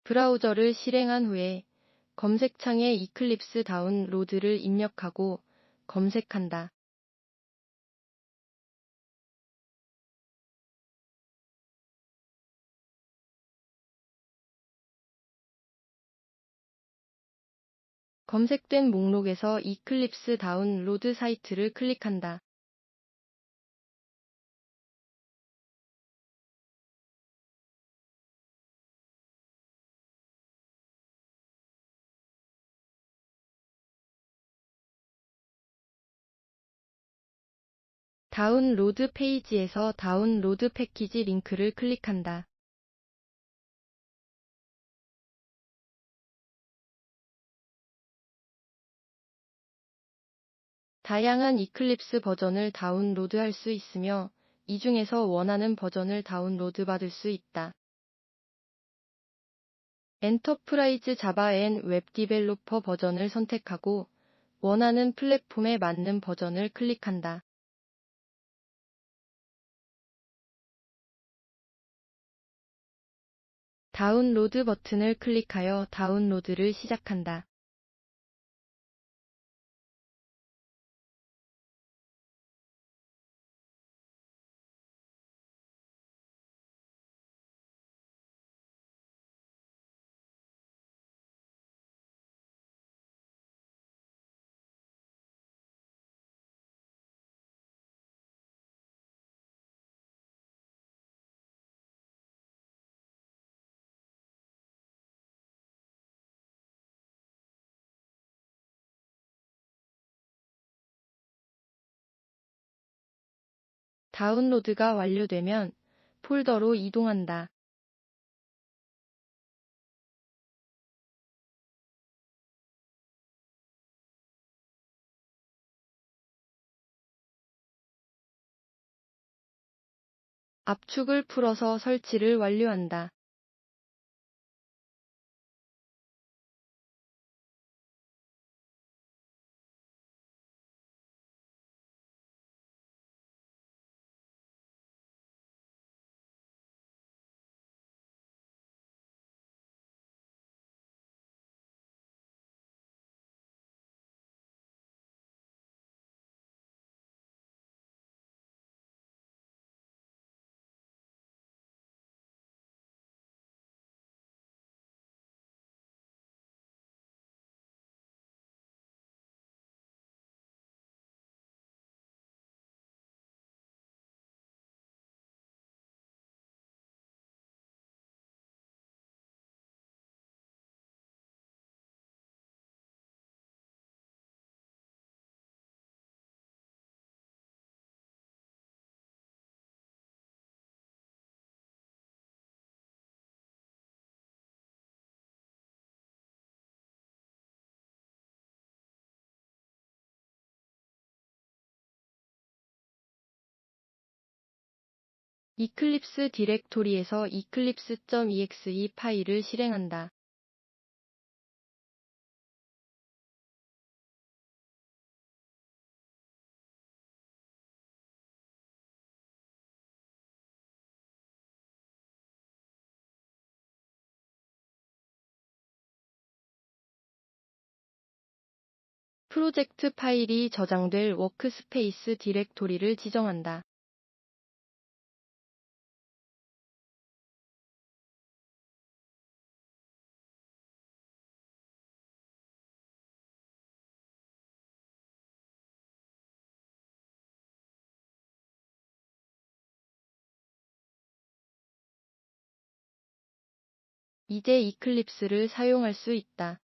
브라우저를 실행한 후에 검색창에 이클립스 다운로드를 입력하고 검색한다. 검색된 목록에서 이클립스 다운로드 사이트를 클릭한다. 다운로드 페이지에서 다운로드 패키지 링크를 클릭한다. 다양한 이클립스 버전을 다운로드할 수 있으며 이 중에서 원하는 버전을 다운로드 받을 수 있다. 엔터프라이즈 자바 앤 웹 디벨로퍼 버전을 선택하고 원하는 플랫폼에 맞는 버전을 클릭한다. 다운로드 버튼을 클릭하여 다운로드를 시작한다. 다운로드가 완료되면 폴더로 이동한다. 압축을 풀어서 설치를 완료한다. 이클립스 디렉토리에서 eclipse.exe 파일을 실행한다. 프로젝트 파일이 저장될 워크스페이스 디렉토리를 지정한다. 이제 이클립스를 사용할 수 있다.